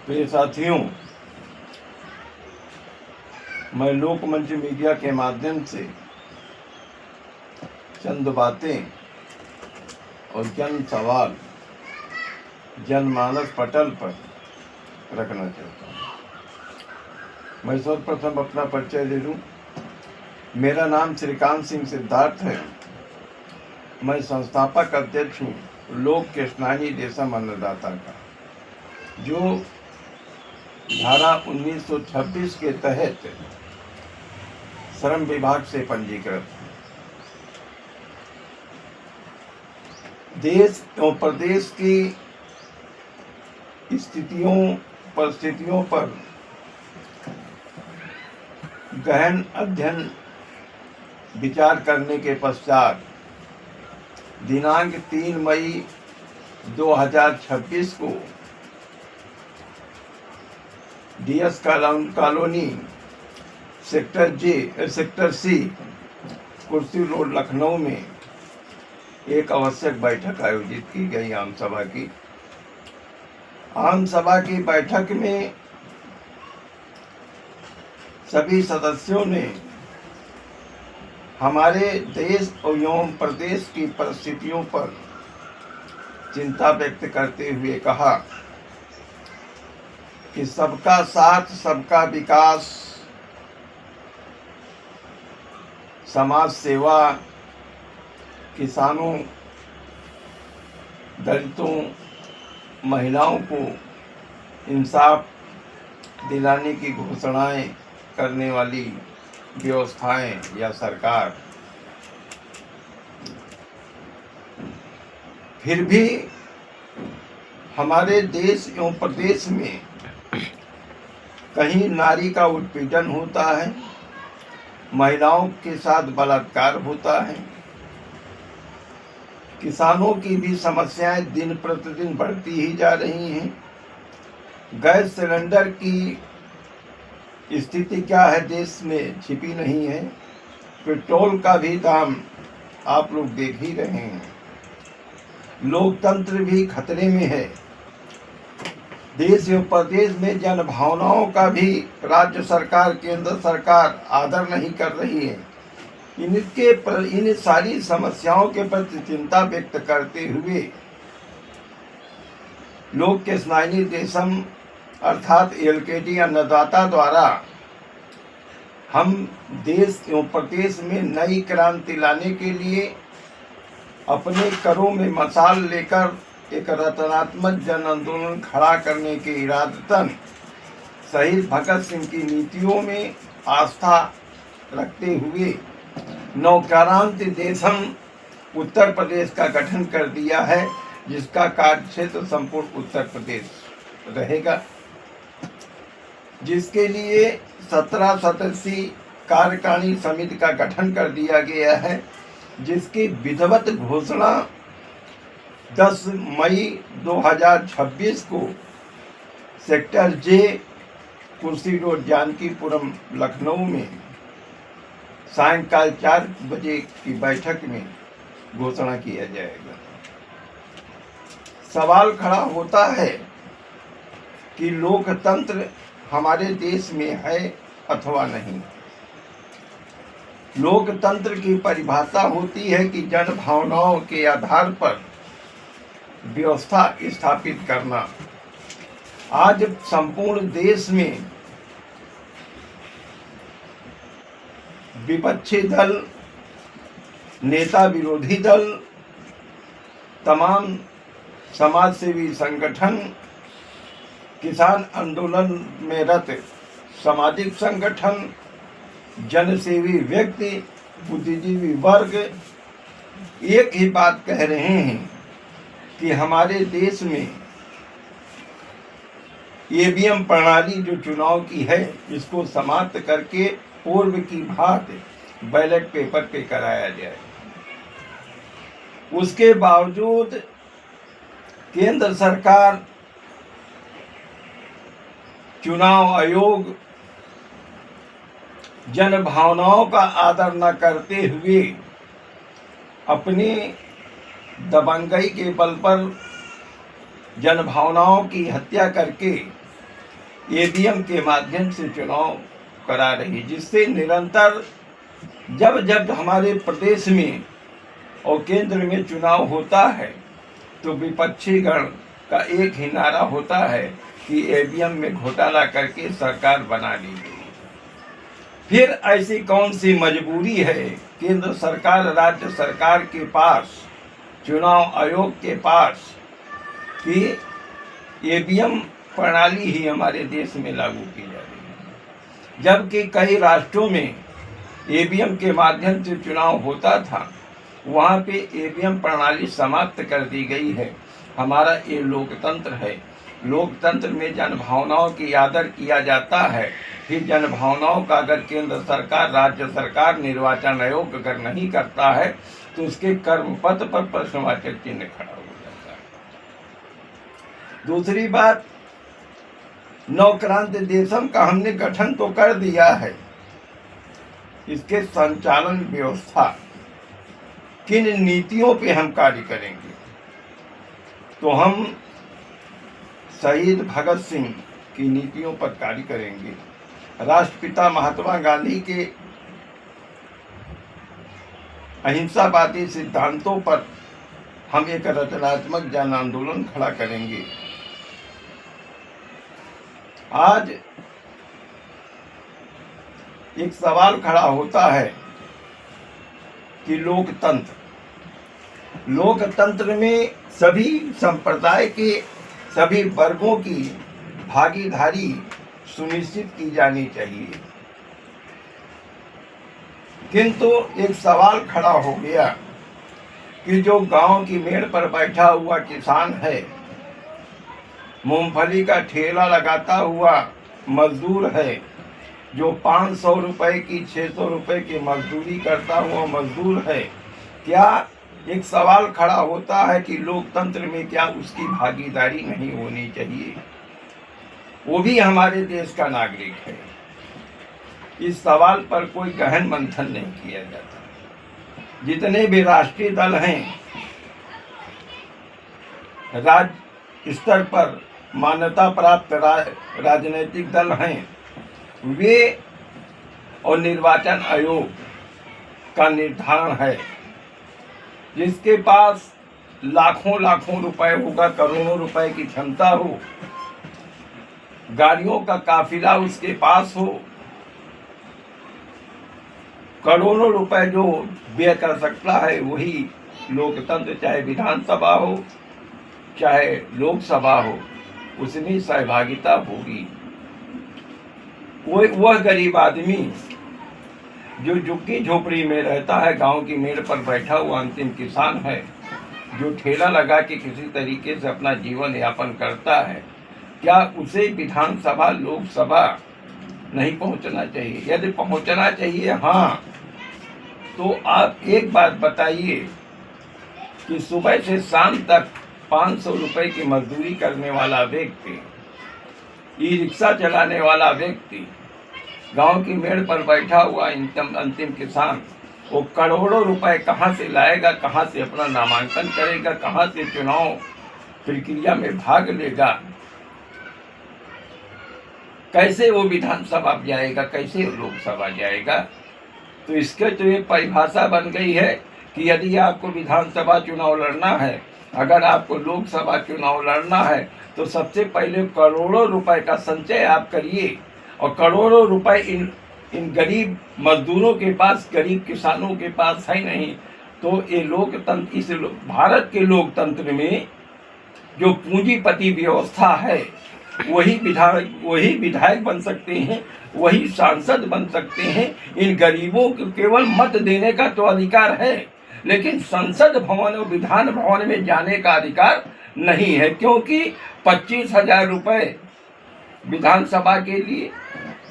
प्रिय साथियों, मैं लोकमंच मीडिया के माध्यम से चंद बातें और चंद सवाल जनमानस पटल पर रखना चाहता हूँ। मैं सर्वप्रथम अपना परिचय दे दूँ। मेरा नाम श्रीकांत सिंह सिद्धार्थ है। मैं संस्थापक अध्यक्ष हूँ लोक कृष्णानी देशम अन्नदाता का, जो धारा 1926 के तहत श्रम विभाग से पंजीकृत है। देश एवं प्रदेश की परिस्थितियों पर गहन अध्ययन विचार करने के पश्चात दिनांक 3 मई 2026 को डीएस कॉलोनी सेक्टर सी कुर्सी रोड लखनऊ में एक आवश्यक बैठक आयोजित की गई। आम सभा की बैठक में सभी सदस्यों ने हमारे देश एवं प्रदेश की परिस्थितियों पर चिंता व्यक्त करते हुए कहा कि सबका साथ सबका विकास, समाज सेवा, किसानों, दलितों, महिलाओं को इंसाफ दिलाने की घोषणाएं करने वाली व्यवस्थाएं या सरकार फिर भी हमारे देश एवं प्रदेश में कहीं नारी का उत्पीड़न होता है, महिलाओं के साथ बलात्कार होता है, किसानों की भी समस्याएं दिन प्रतिदिन बढ़ती ही जा रही हैं। गैस सिलेंडर की स्थिति क्या है देश में छिपी नहीं है। पेट्रोल का भी दाम आप लोग देख ही रहे हैं। लोकतंत्र भी खतरे में है। देश एवं प्रदेश में जन भावनाओं का भी राज्य सरकार, केंद्र सरकार आदर नहीं कर रही है। इन सारी समस्याओं के प्रति चिंता व्यक्त करते हुए लोक कृष्णानी देशम अर्थात एलकेडी अन्नदाता द्वारा हम देश एवं प्रदेश में नई क्रांति लाने के लिए अपने करों में मशाल लेकर एक रचनात्मक जन आंदोलन खड़ा करने के इरादतन शहीद भगत सिंह की नीतियों में आस्था रखते हुए नवक्रांति देशम उत्तर प्रदेश का गठन कर दिया है, जिसका कार्य क्षेत्र संपूर्ण उत्तर प्रदेश रहेगा, जिसके लिए 17 सदस्यीय कार्यकारिणी समिति का गठन कर दिया गया है, जिसकी विधिवत घोषणा 10 मई 2026 को सेक्टर जे कुर्सी रोड जानकीपुरम लखनऊ में सायंकाल 4 बजे की बैठक में घोषणा किया जाएगा। सवाल खड़ा होता है कि लोकतंत्र हमारे देश में है अथवा नहीं। लोकतंत्र की परिभाषा होती है कि जन भावनाओं के आधार पर व्यवस्था स्थापित करना। आज संपूर्ण देश में विपक्षी दल, नेता विरोधी दल, तमाम समाजसेवी संगठन, किसान आंदोलन में रत सामाजिक संगठन, जनसेवी व्यक्ति, बुद्धिजीवी वर्ग एक ही बात कह रहे हैं कि हमारे देश में ईवीएम प्रणाली जो चुनाव की है, इसको समाप्त करके पूर्व की भांति बैलेट पेपर पे कराया जाए। उसके बावजूद केंद्र सरकार, चुनाव आयोग जन भावनाओं का आदर न करते हुए अपनी दबंगई के बल पर जन भावनाओं की हत्या करके ईवीएम के माध्यम से चुनाव करा रही, जिससे निरंतर जब जब हमारे प्रदेश में और केंद्र में चुनाव होता है तो विपक्षी गण का एक ही नारा होता है कि ईवीएम में घोटाला करके सरकार बना ली गई। फिर ऐसी कौन सी मजबूरी है केंद्र सरकार राज्य सरकार के पास, चुनाव आयोग के पास, कि ईवीएम प्रणाली ही हमारे देश में लागू की जा रही है, जबकि कई राष्ट्रों में ईवीएम के माध्यम से चुनाव होता था, वहाँ पे ईवीएम प्रणाली समाप्त कर दी गई है। हमारा ये लोकतंत्र है, लोकतंत्र में जनभावनाओं की आदर किया जाता है। फिर जनभावनाओं का अगर केंद्र सरकार राज्य सरकार निर्वाचन आयोग अगर नहीं करता है तो उसके कर्मपत्र पर प्रश्नवाचक चिन्ह खड़ा हो जाता है। दूसरी बात, नवक्रांति देशम का हमने गठन तो कर दिया है, इसके संचालन व्यवस्था किन नीतियों पे हम कार्य करेंगे, तो हम शहीद भगत सिंह की नीतियों पर कार्य करेंगे। राष्ट्रपिता महात्मा गांधी के अहिंसावादी सिद्धांतों पर हम एक रचनात्मक जन आंदोलन खड़ा करेंगे। आज एक सवाल खड़ा होता है कि लोकतंत्र में सभी संप्रदाय के सभी वर्गों की भागीदारी सुनिश्चित की जानी चाहिए, किंतु एक सवाल खड़ा हो गया कि जो गांव की मेड़ पर बैठा हुआ किसान है, मूंगफली का ठेला लगाता हुआ मजदूर है, जो 500 रुपए की 600 रुपए की मजदूरी करता हुआ मजदूर है, क्या एक सवाल खड़ा होता है कि लोकतंत्र में क्या उसकी भागीदारी नहीं होनी चाहिए? वो भी हमारे देश का नागरिक है। इस सवाल पर कोई गहन मंथन नहीं किया जाता। जितने भी राष्ट्रीय दल हैं, राज्य स्तर पर मान्यता प्राप्त राजनीतिक दल हैं, वे और निर्वाचन आयोग का निर्धारण है, जिसके पास लाखों लाखों रुपए होगा, करोड़ों रुपए की क्षमता हो, गाड़ियों का काफिला उसके पास हो, करोड़ों रुपए जो व्यय कर सकता है, वही लोकतंत्र, चाहे विधानसभा हो चाहे लोकसभा हो, उसमें सहभागिता होगी। वह गरीब आदमी जो झुग्गी झोपड़ी में रहता है, गांव की मेड़ पर बैठा हुआ अंतिम किसान है, जो ठेला लगा के किसी तरीके से अपना जीवन यापन करता है, क्या उसे विधानसभा लोकसभा नहीं पहुंचना चाहिए? यदि पहुंचना चाहिए हाँ, तो आप एक बात बताइए कि सुबह से शाम तक 500 रुपए की मजदूरी करने वाला व्यक्ति, ई रिक्शा चलाने वाला व्यक्ति, गांव की मेड़ पर बैठा हुआ अंतिम किसान, वो करोड़ों रुपए कहां से लाएगा, कहां से अपना नामांकन करेगा, कहां से चुनाव प्रक्रिया में भाग लेगा, कैसे वो विधानसभा जाएगा, कैसे लोकसभा जाएगा? तो इसके तो एक परिभाषा बन गई है कि यदि आपको विधानसभा चुनाव लड़ना है, अगर आपको लोकसभा चुनाव लड़ना है, तो सबसे पहले करोड़ों रुपए का संचय आप करिए, और करोड़ों रुपए इन गरीब मजदूरों के पास, गरीब किसानों के पास है नहीं। तो ये लोकतंत्र, इस भारत के लोकतंत्र में जो पूंजीपति व्यवस्था है, वही विधायक बन सकते हैं, वही सांसद बन सकते हैं। इन गरीबों को केवल मत देने का तो अधिकार है, लेकिन संसद भवन और विधान भवन में जाने का अधिकार नहीं है, क्योंकि 25,000 रुपए विधानसभा के लिए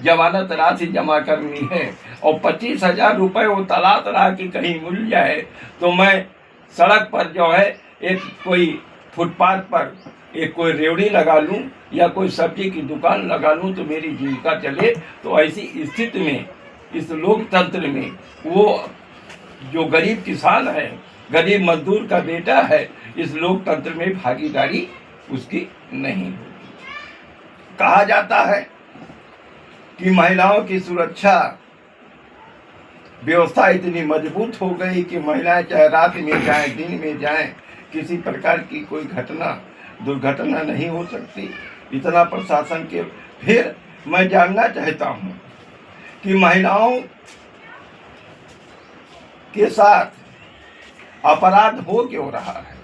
जमानत राशि जमा करनी है, और 25,000 रुपए वो तलाश रहा कि कहीं मिल जाए तो मैं सड़क पर जो है एक कोई फुटपाथ पर एक कोई रेवड़ी लगा लूं या कोई सब्जी की दुकान लगा लूं तो मेरी जीविका चले। तो ऐसी स्थिति में इस लोकतंत्र में वो जो गरीब किसान है, गरीब मजदूर का बेटा है, इस लोकतंत्र में भागीदारी उसकी नहीं होगी। कहा जाता है कि महिलाओं की सुरक्षा व्यवस्था इतनी मजबूत हो गई कि महिलाएं चाहे रात में जाएं दिन में जाएं, किसी प्रकार की कोई दुर्घटना नहीं हो सकती। इतना प्रशासन के फिर मैं जानना चाहता हूं कि महिलाओं के साथ अपराध हो क्यों रहा है।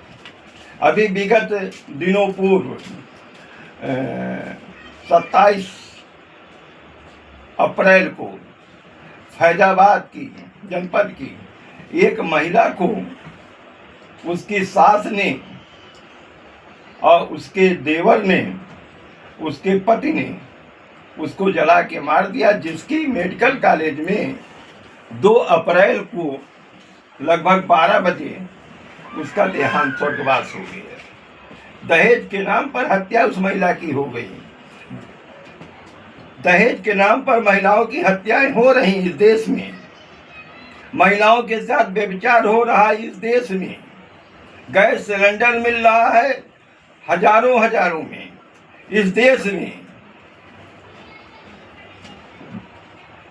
अभी विगत दिनों पूर्व 27 अप्रैल को फैजाबाद की जनपद की एक महिला को उसकी सास ने और उसके देवर ने, उसके पति ने उसको जला के मार दिया, जिसकी मेडिकल कॉलेज में 2 अप्रैल को लगभग 12 बजे उसका देहांत स्वर्गवास हो गया। दहेज के नाम पर हत्या उस महिला की हो गई। दहेज के नाम पर महिलाओं की हत्याएं हो रही इस देश में। महिलाओं के साथ व्यभिचार हो रहा है इस देश में। गैस सिलेंडर मिल रहा है हजारों में इस देश में।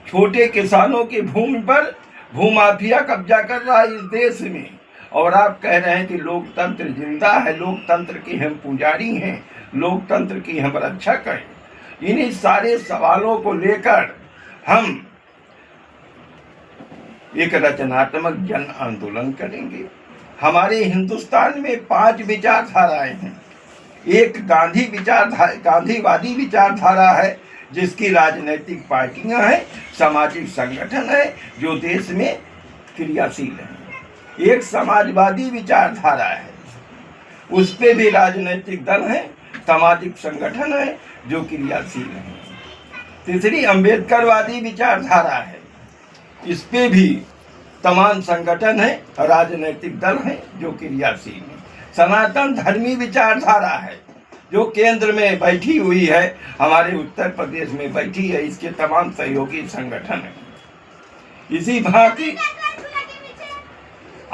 छोटे किसानों की भूमि पर भूमाफिया कब्जा कर रहा है इस देश में। और आप कह रहे हैं कि लोकतंत्र जिंदा है, लोकतंत्र के हम पुजारी हैं, लोकतंत्र की हम रक्षक हैं। इन्हीं सारे सवालों को लेकर हम एक रचनात्मक जन आंदोलन करेंगे। हमारे हिंदुस्तान में 5 विचारधाराएं हैं। एक गांधीवादी विचारधारा है, जिसकी राजनीतिक पार्टियां हैं, सामाजिक संगठन है जो देश में क्रियाशील हैं। एक समाजवादी विचारधारा है, उस पे भी राजनीतिक दल है, सामाजिक संगठन है जो क्रियाशील है। तीसरी अम्बेडकरवादी विचारधारा है, इस पे भी तमाम संगठन है, राजनीतिक दल है जो क्रियाशील है। सनातन धर्मी विचारधारा है जो केंद्र में बैठी हुई है, हमारे उत्तर प्रदेश में बैठी है, इसके तमाम सहयोगी संगठन है। इसी भांति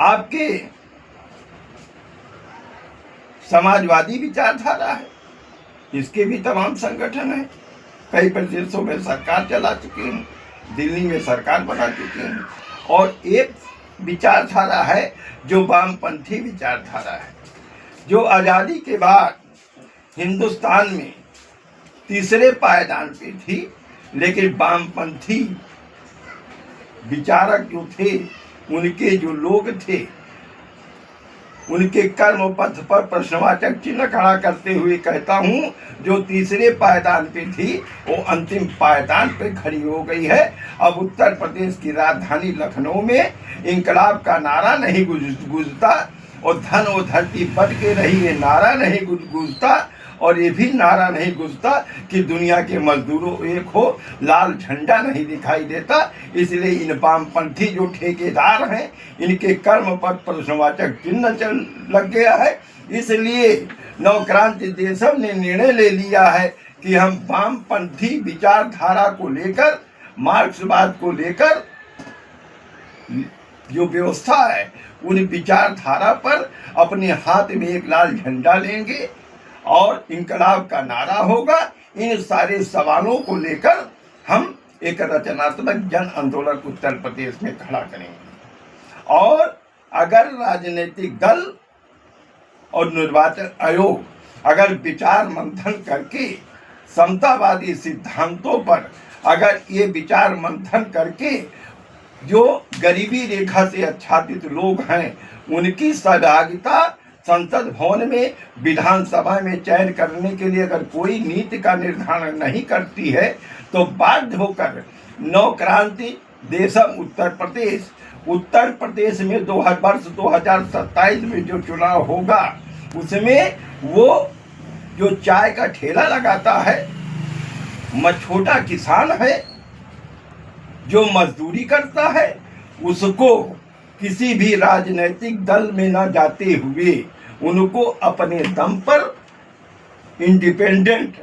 आपके समाजवादी विचारधारा है, इसके भी तमाम संगठन है। कई प्रदेशों में सरकार चला चुकी है, दिल्ली में सरकार बना चुकी है। और एक विचारधारा है जो वामपंथी विचारधारा है, जो आज़ादी के बाद हिंदुस्तान में तीसरे पायदान पे थी, लेकिन वामपंथी विचारक जो थे, उनके जो लोग थे, उनके कर्म पथ पर प्रश्नवाचक चिन्ह खड़ा करते हुए कहता हूं, जो तीसरे पायदान पे थी वो अंतिम पायदान पे खड़ी हो गई है। अब उत्तर प्रदेश की राजधानी लखनऊ में इंकलाब का नारा नहीं गूंजता और धन और धरती बट के रही, ये नारा नहीं गूंजता। और ये भी नारा नहीं गूंजता कि दुनिया के मजदूरों एक हो, लाल झंडा नहीं दिखाई देता। इसलिए इन वामपंथी जो ठेकेदार हैं, इनके कर्म पर प्रश्नवाचक चिन्ह लग गया है। इसलिए नवक्रांति देशम ने निर्णय ले लिया है कि हम वामपंथी विचारधारा को लेकर, मार्क्सवाद को लेकर जो व्यवस्था है, उन विचारधारा पर अपने हाथ में एक लाल झंडा लेंगे और इंकलाब का नारा होगा। इन सारे सवालों को लेकर हम एक रचनात्मक जन आंदोलन उत्तर प्रदेश में खड़ा करेंगे। और अगर राजनीतिक दल और निर्वाचन आयोग अगर विचार मंथन करके समतावादी सिद्धांतों पर, अगर ये विचार मंथन करके जो गरीबी रेखा से आच्छादित लोग हैं, उनकी सहभागिता संसद भवन में, विधानसभा में चयन करने के लिए अगर कोई नीति का निर्धारण नहीं करती है, तो बाध्य होकर नवक्रांति देशम उत्तर प्रदेश में वर्ष 2027 में जो चुनाव होगा, उसमें वो जो चाय का ठेला लगाता है, छोटा किसान है, जो मजदूरी करता है, उसको किसी भी राजनीतिक दल में न जाते हुए उनको अपने दम पर इंडिपेंडेंट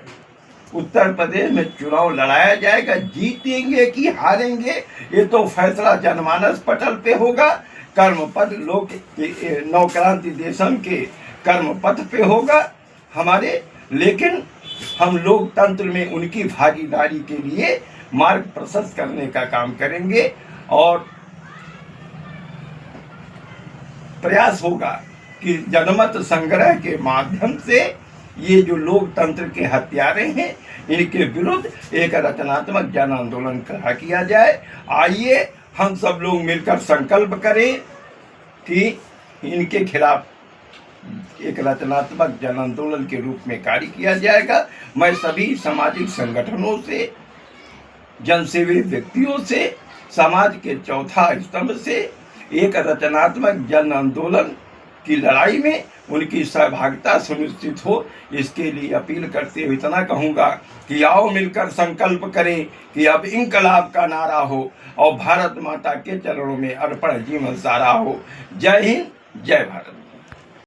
उत्तर प्रदेश में चुनाव लड़ाया जाएगा। जीतेंगे कि हारेंगे, ये तो फैसला जनमानस पटल पे होगा, कर्मपथ लोग नवक्रांति देशम के कर्मपथ पे होगा हमारे। लेकिन हम लोकतंत्र में उनकी भागीदारी के लिए मार्ग प्रशस्त करने का काम करेंगे और प्रयास होगा कि जनमत संग्रह के माध्यम से ये जो लोकतंत्र के हत्यारे हैं इनके विरुद्ध एक रचनात्मक जन आंदोलन खड़ा किया जाए। आइए हम सब लोग मिलकर संकल्प करें कि इनके खिलाफ एक रचनात्मक जन आंदोलन के रूप में कार्य किया जाएगा। मैं सभी सामाजिक संगठनों से, जनसेवी व्यक्तियों से, समाज के चौथा स्तंभ से एक रचनात्मक जन आंदोलन की लड़ाई में उनकी सहभागिता सुनिश्चित हो, इसके लिए अपील करते हुए इतना कहूँगा कि आओ मिलकर संकल्प करें कि अब इंकलाब का नारा हो और भारत माता के चरणों में अर्पण जीवन सारा हो। जय हिंद, जय भारत।